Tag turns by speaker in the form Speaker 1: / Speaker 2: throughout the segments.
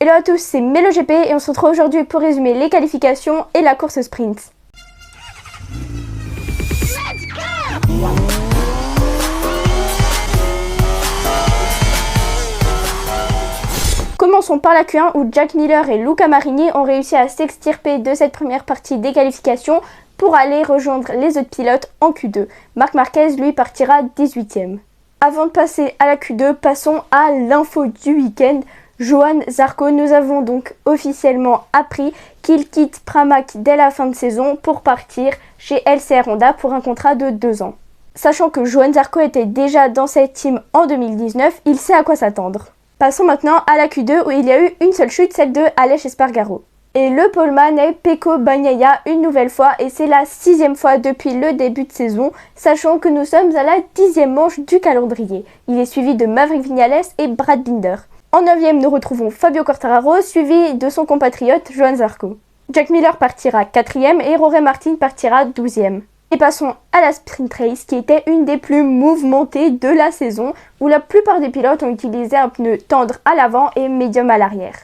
Speaker 1: Hello à tous, c'est MeloGP et on se retrouve aujourd'hui pour résumer les qualifications et la course sprint. Commençons par la Q1 où Jack Miller et Luca Marini ont réussi à s'extirper de cette première partie des qualifications pour aller rejoindre les autres pilotes en Q2. Marc Marquez, lui, partira 18e. Avant de passer à la Q2, passons à l'info du week-end. Johann Zarco, nous avons donc officiellement appris qu'il quitte Pramac dès la fin de saison pour partir chez LCR Honda pour un contrat de 2 ans. Sachant que Johann Zarco était déjà dans cette team en 2019, il sait à quoi s'attendre. Passons maintenant à la Q2 où il y a eu une seule chute, celle de Aleix Espargaro. Et le poleman est Pecco Bagnaia une nouvelle fois et c'est la 6e fois depuis le début de saison, sachant que nous sommes à la 10e manche du calendrier. Il est suivi de Maverick Viñales et Brad Binder. En 9e, nous retrouvons Fabio Quartararo, suivi de son compatriote Johann Zarco. Jack Miller partira 4e et Jorge Martin partira 12e. Et passons à la sprint race qui était une des plus mouvementées de la saison, où la plupart des pilotes ont utilisé un pneu tendre à l'avant et médium à l'arrière.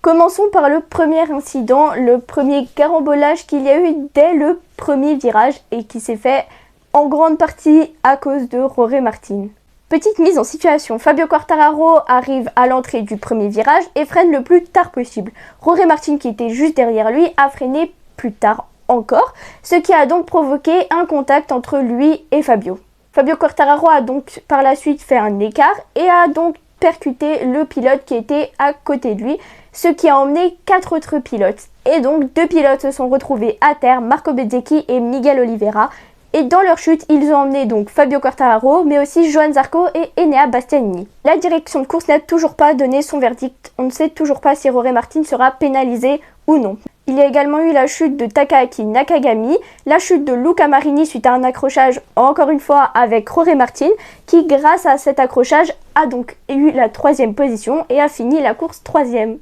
Speaker 1: Commençons par le premier incident, le premier carambolage qu'il y a eu dès le premier virage et qui s'est fait en grande partie à cause de Jorge Martin. Petite mise en situation, Fabio Quartararo arrive à l'entrée du premier virage et freine le plus tard possible. Jorge Martin, qui était juste derrière lui, a freiné plus tard encore, ce qui a donc provoqué un contact entre lui et Fabio. Fabio Quartararo a donc par la suite fait un écart et a donc percuté le pilote qui était à côté de lui, ce qui a emmené 4 autres pilotes. Et donc 2 pilotes se sont retrouvés à terre, Marco Bezzecchi et Miguel Oliveira. Et dans leur chute, ils ont emmené donc Fabio Quartararo, mais aussi Johann Zarco et Enea Bastianini. La direction de course n'a toujours pas donné son verdict. On ne sait toujours pas si Jorge Martin sera pénalisé ou non. Il y a également eu la chute de Takaaki Nakagami, la chute de Luca Marini suite à un accrochage, encore une fois avec Jorge Martin, qui grâce à cet accrochage a donc eu la 3e position et a fini la course 3e.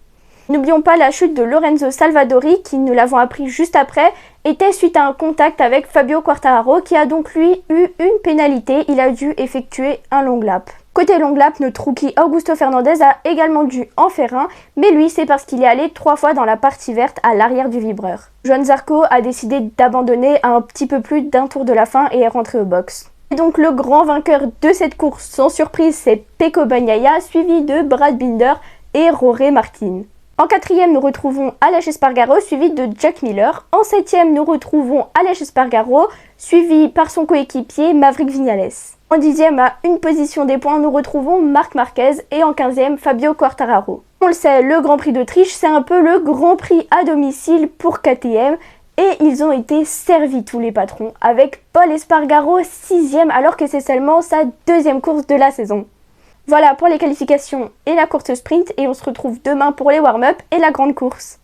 Speaker 1: N'oublions pas la chute de Lorenzo Salvadori, qui, nous l'avons appris juste après, était suite à un contact avec Fabio Quartararo, qui a donc lui eu une pénalité, il a dû effectuer un long lap. Côté long lap, notre rookie Augusto Fernandez a également dû en faire un, mais lui c'est parce qu'il est allé 3 fois dans la partie verte à l'arrière du vibreur. Johann Zarco a décidé d'abandonner à un petit peu plus d'1 tour de la fin et est rentré au box. Et donc le grand vainqueur de cette course, sans surprise, c'est Pecco Bagnaia, suivi de Brad Binder et Jorge Martin. En 4e, nous retrouvons Aleix Espargaro, suivi de Jack Miller. En 7e, nous retrouvons Aleix Espargaro, suivi par son coéquipier Maverick Viñales. En 10e, à une position des points, nous retrouvons Marc Marquez et en 15e, Fabio Quartararo. On le sait, le Grand Prix d'Autriche, c'est un peu le Grand Prix à domicile pour KTM et ils ont été servis tous les patrons, avec Pol Espargaro 6e alors que c'est seulement sa 2e course de la saison. Voilà pour les qualifications et la course sprint et on se retrouve demain pour les warm-up et la grande course.